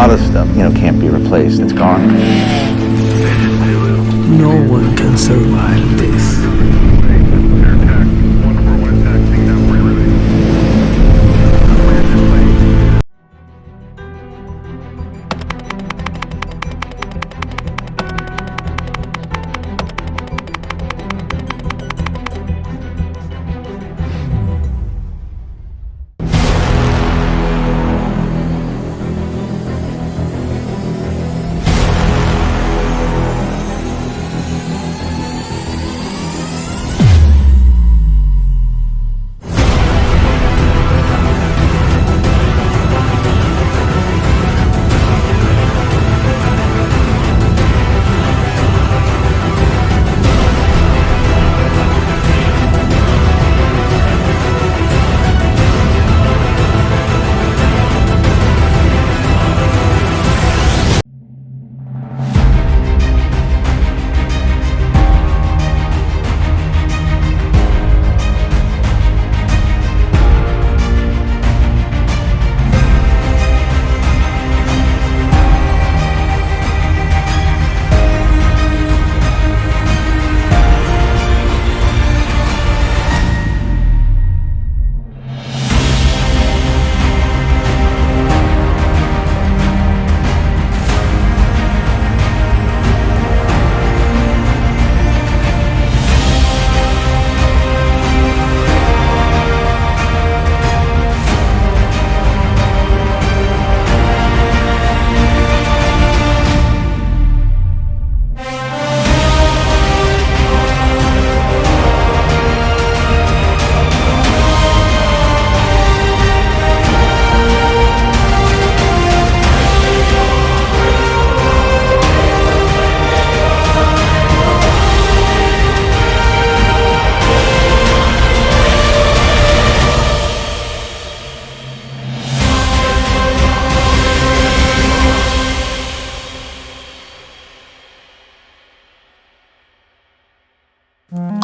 lot of stuff, can't be replaced. It's gone. No one can survive this.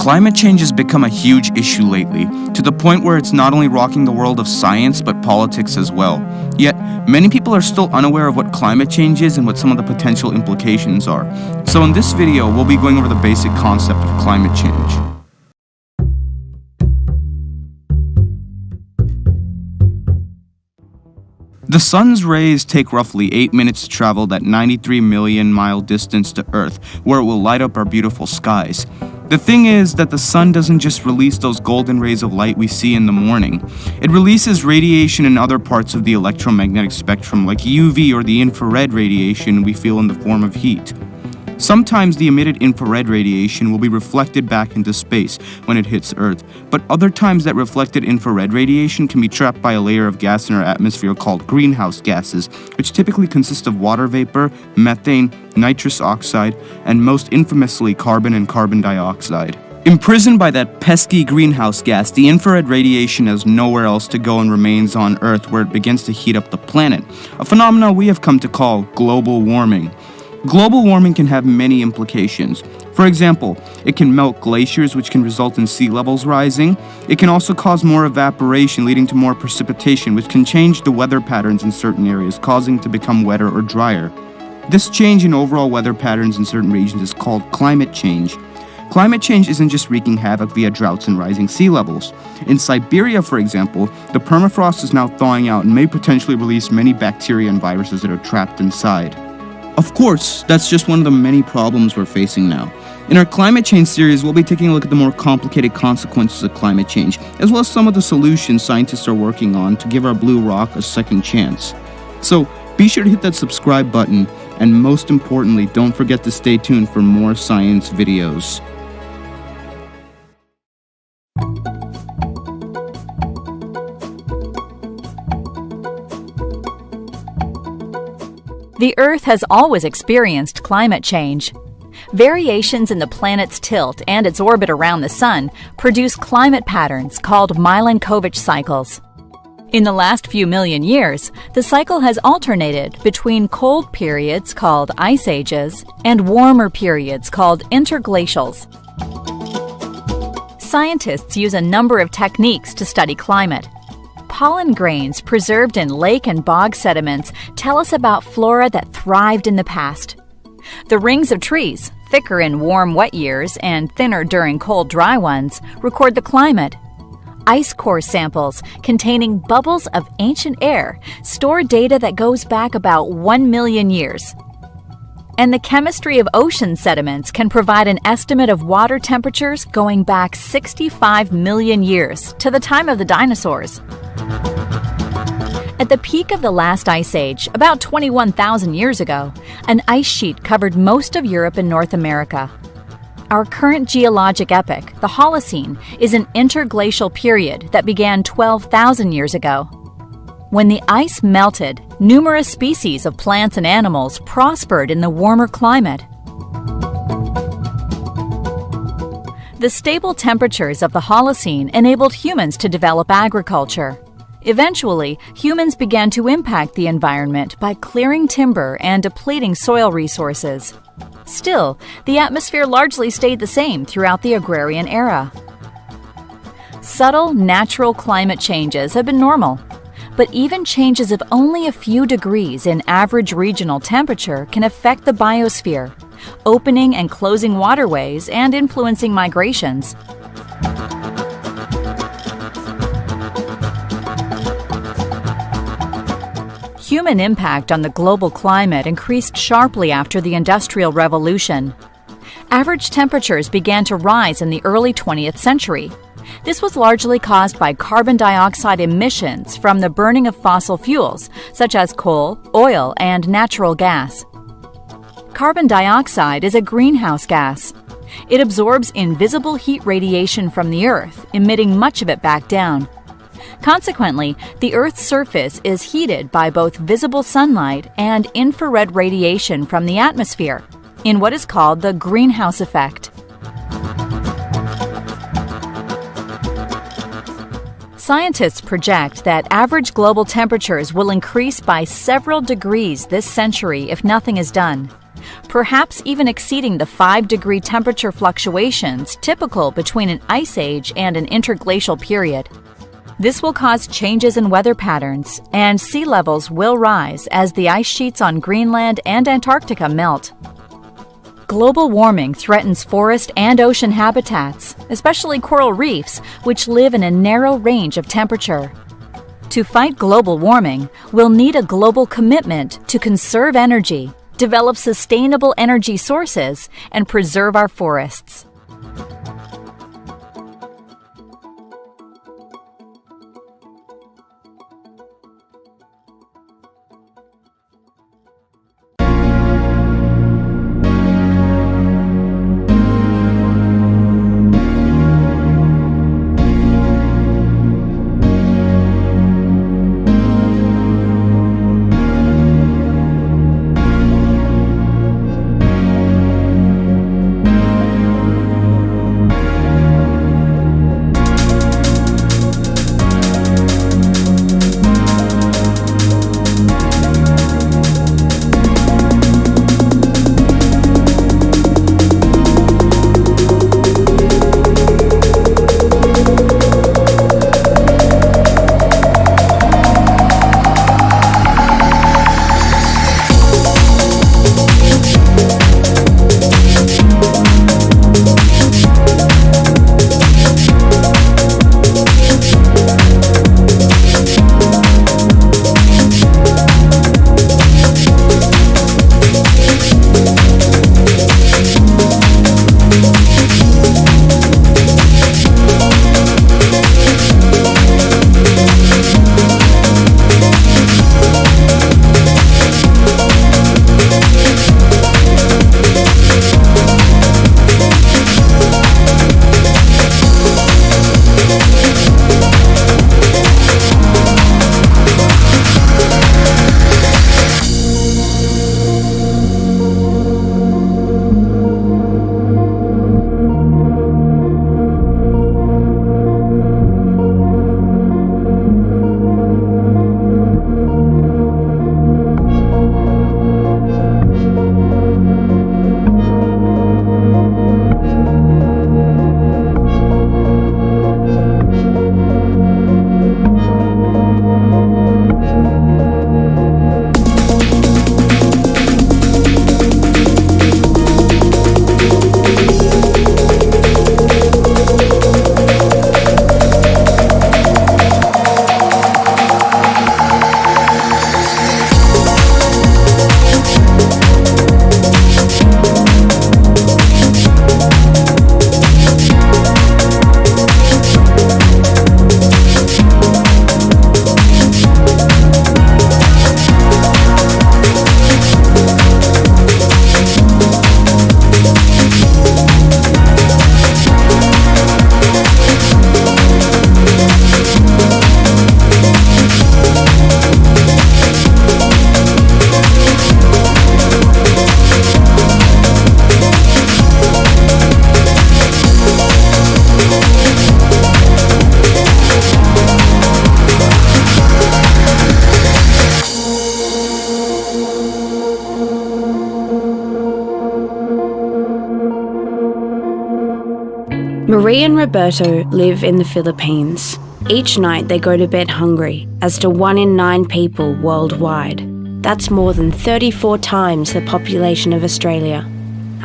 Climate change has become a huge issue lately, to the point where it's not only rocking the world of science but politics as well. Yet, many people are still unaware of what climate change is and what some of the potential implications are. So in this video, we'll be going over the basic concept of climate change. The sun's rays take roughly 8 minutes to travel that 93 million mile distance to Earth, where it will light up our beautiful skies. The thing is that the sun doesn't just release those golden rays of light we see in the morning. It releases radiation in other parts of the electromagnetic spectrum, like UV or the infrared radiation we feel in the form of heat. Sometimes the emitted infrared radiation will be reflected back into space when it hits Earth, but other times that reflected infrared radiation can be trapped by a layer of gas in our atmosphere called greenhouse gases, which typically consist of water vapor, methane, nitrous oxide, and most infamously carbon and carbon dioxide. Imprisoned by that pesky greenhouse gas, the infrared radiation has nowhere else to go and remains on Earth, where it begins to heat up the planet, a phenomenon we have come to call global warming. Global warming can have many implications. For example, it can melt glaciers, which can result in sea levels rising. It can also cause more evaporation, leading to more precipitation, which can change the weather patterns in certain areas, causing it to become wetter or drier. This change in overall weather patterns in certain regions is called climate change. Climate change isn't just wreaking havoc via droughts and rising sea levels. In Siberia, for example, the permafrost is now thawing out and may potentially release many bacteria and viruses that are trapped inside. Of course, that's just one of the many problems we're facing now. In our climate change series, we'll be taking a look at the more complicated consequences of climate change, as well as some of the solutions scientists are working on to give our blue rock a second chance. So, be sure to hit that subscribe button, and most importantly, don't forget to stay tuned for more science videos. The Earth has always experienced climate change. Variations in the planet's tilt and its orbit around the Sun produce climate patterns called Milankovitch cycles. In the last few million years, the cycle has alternated between cold periods called ice ages and warmer periods called interglacials. Scientists use a number of techniques to study climate. Pollen grains preserved in lake and bog sediments tell us about flora that thrived in the past. The rings of trees, thicker in warm, wet years and thinner during cold, dry ones, record the climate. Ice core samples containing bubbles of ancient air store data that goes back about 1 million years. And the chemistry of ocean sediments can provide an estimate of water temperatures going back 65 million years to the time of the dinosaurs. At the peak of the last ice age, about 21,000 years ago, an ice sheet covered most of Europe and North America. Our current geologic epoch, the Holocene, is an interglacial period that began 12,000 years ago. When the ice melted, numerous species of plants and animals prospered in the warmer climate. The stable temperatures of the Holocene enabled humans to develop agriculture. Eventually, humans began to impact the environment by clearing timber and depleting soil resources. Still, the atmosphere largely stayed the same throughout the agrarian era. Subtle, natural climate changes have been normal, but even changes of only a few degrees in average regional temperature can affect the biosphere, opening and closing waterways and influencing migrations. Human impact on the global climate increased sharply after the Industrial Revolution. Average temperatures began to rise in the early 20th century. This was largely caused by carbon dioxide emissions from the burning of fossil fuels, such as coal, oil, and natural gas. Carbon dioxide is a greenhouse gas. It absorbs invisible heat radiation from the Earth, emitting much of it back down. Consequently, the Earth's surface is heated by both visible sunlight and infrared radiation from the atmosphere, in what is called the greenhouse effect. Scientists project that average global temperatures will increase by several degrees this century if nothing is done. perhaps even exceeding the 5-degree temperature fluctuations typical between an ice age and an interglacial period. This will cause changes in weather patterns, and sea levels will rise as the ice sheets on Greenland and Antarctica melt. Global warming threatens forest and ocean habitats, especially coral reefs, which live in a narrow range of temperature. To fight global warming, we'll need a global commitment to conserve energy, develop sustainable energy sources, and preserve our forests. Marie and Roberto live in the Philippines. Each night they go to bed hungry, as do 1 in 9 people worldwide. That's more than 34 times the population of Australia.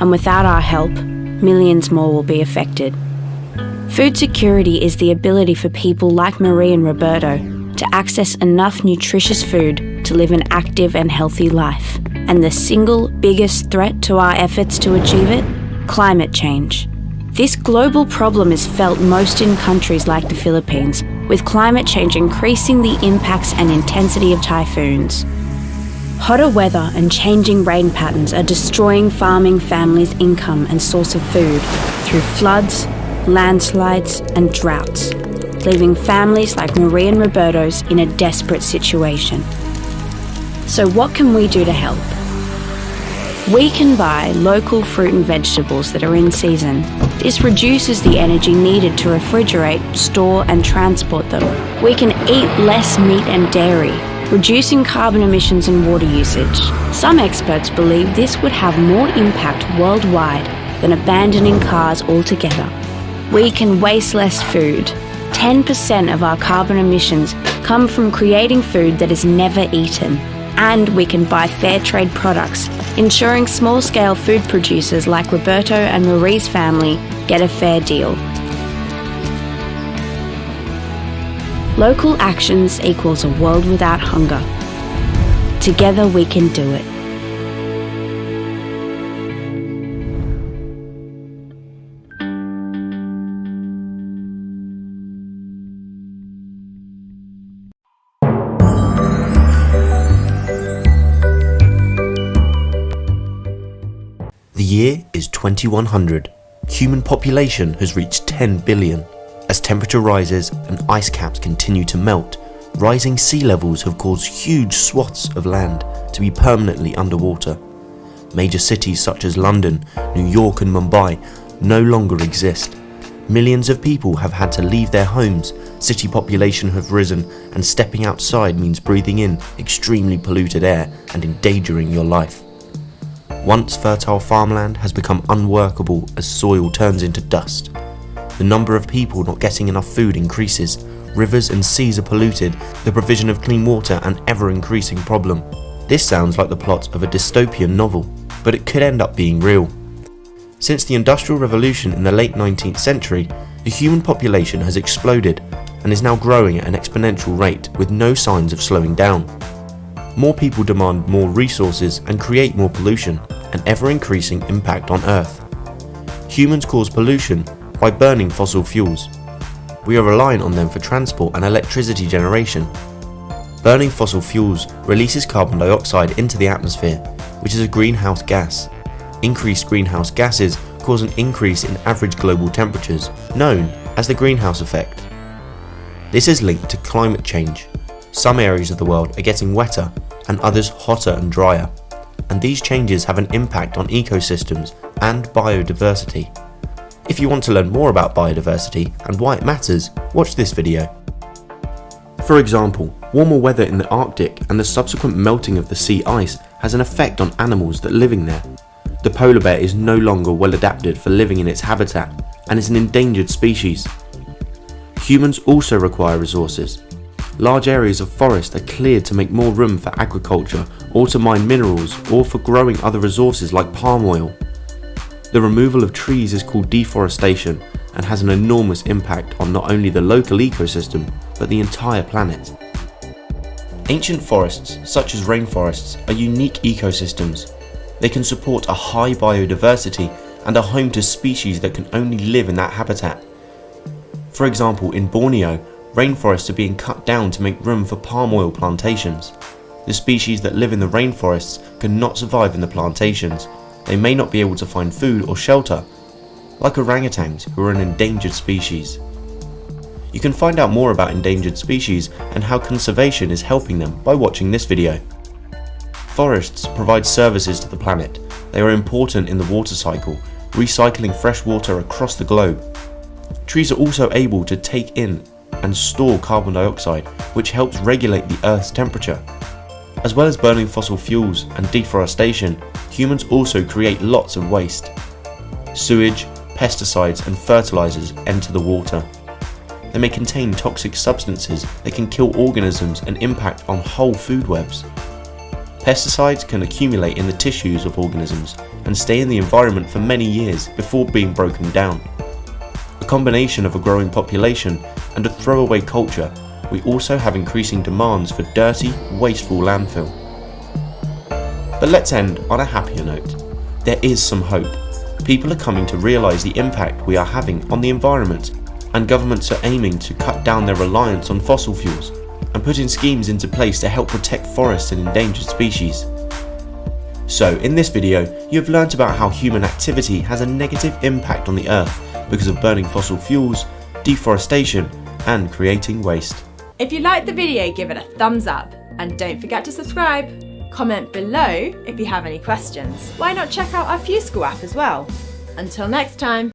And without our help, millions more will be affected. Food security is the ability for people like Marie and Roberto to access enough nutritious food to live an active and healthy life. And the single biggest threat to our efforts to achieve it? Climate change. This global problem is felt most in countries like the Philippines, with climate change increasing the impacts and intensity of typhoons. Hotter weather and changing rain patterns are destroying farming families' income and source of food through floods, landslides, and droughts, leaving families like Marie and Roberto's in a desperate situation. So what can we do to help? We can buy local fruit and vegetables that are in season. This reduces the energy needed to refrigerate, store, and transport them. We can eat less meat and dairy, reducing carbon emissions and water usage. Some experts believe this would have more impact worldwide than abandoning cars altogether. We can waste less food. 10% of our carbon emissions come from creating food that is never eaten. And we can buy fair trade products, ensuring small-scale food producers like Roberto and Marie's family get a fair deal. Local actions equals a world without hunger. Together we can do it. The year is 2100. Human population has reached 10 billion. As temperature rises and ice caps continue to melt, rising sea levels have caused huge swaths of land to be permanently underwater. Major cities such as London, New York and Mumbai no longer exist. Millions of people have had to leave their homes, city population have risen, and stepping outside means breathing in extremely polluted air and endangering your life. Once fertile farmland has become unworkable as soil turns into dust. The number of people not getting enough food increases, rivers and seas are polluted, the provision of clean water an ever-increasing problem. This sounds like the plot of a dystopian novel, but it could end up being real. Since the Industrial Revolution in the late 19th century, the human population has exploded and is now growing at an exponential rate with no signs of slowing down. More people demand more resources and create more pollution, an ever-increasing impact on Earth. Humans cause pollution by burning fossil fuels. We are reliant on them for transport and electricity generation. Burning fossil fuels releases carbon dioxide into the atmosphere, which is a greenhouse gas. Increased greenhouse gases cause an increase in average global temperatures, known as the greenhouse effect. This is linked to climate change. Some areas of the world are getting wetter and others hotter and drier, and these changes have an impact on ecosystems and biodiversity. If you want to learn more about biodiversity and why it matters, watch this video. For example, warmer weather in the Arctic and the subsequent melting of the sea ice has an effect on animals that are living there. The polar bear is no longer well adapted for living in its habitat and is an endangered species. Humans also require resources. Large areas of forest are cleared to make more room for agriculture or to mine minerals or for growing other resources like palm oil. The removal of trees is called deforestation and has an enormous impact on not only the local ecosystem but the entire planet. Ancient forests, such as rainforests, are unique ecosystems. They can support a high biodiversity and are home to species that can only live in that habitat. For example, in Borneo, rainforests are being cut down to make room for palm oil plantations. The species that live in the rainforests cannot survive in the plantations. They may not be able to find food or shelter, like orangutans, who are an endangered species. You can find out more about endangered species and how conservation is helping them by watching this video. Forests provide services to the planet. They are important in the water cycle, recycling fresh water across the globe. Trees are also able to take in and store carbon dioxide, which helps regulate the Earth's temperature. As well as burning fossil fuels and deforestation, humans also create lots of waste. Sewage, pesticides and fertilizers enter the water. They may contain toxic substances that can kill organisms and impact on whole food webs. Pesticides can accumulate in the tissues of organisms and stay in the environment for many years before being broken down. A combination of a growing population and a throwaway culture, we also have increasing demands for dirty, wasteful landfill. But let's end on a happier note. There is some hope. People are coming to realise the impact we are having on the environment, and governments are aiming to cut down their reliance on fossil fuels and putting schemes into place to help protect forests and endangered species. So in this video, you have learnt about how human activity has a negative impact on the Earth because of burning fossil fuels, deforestation and creating waste. If you liked the video, give it a thumbs up and don't forget to subscribe. Comment below if you have any questions. Why not check out our FewSchool app as well? Until next time.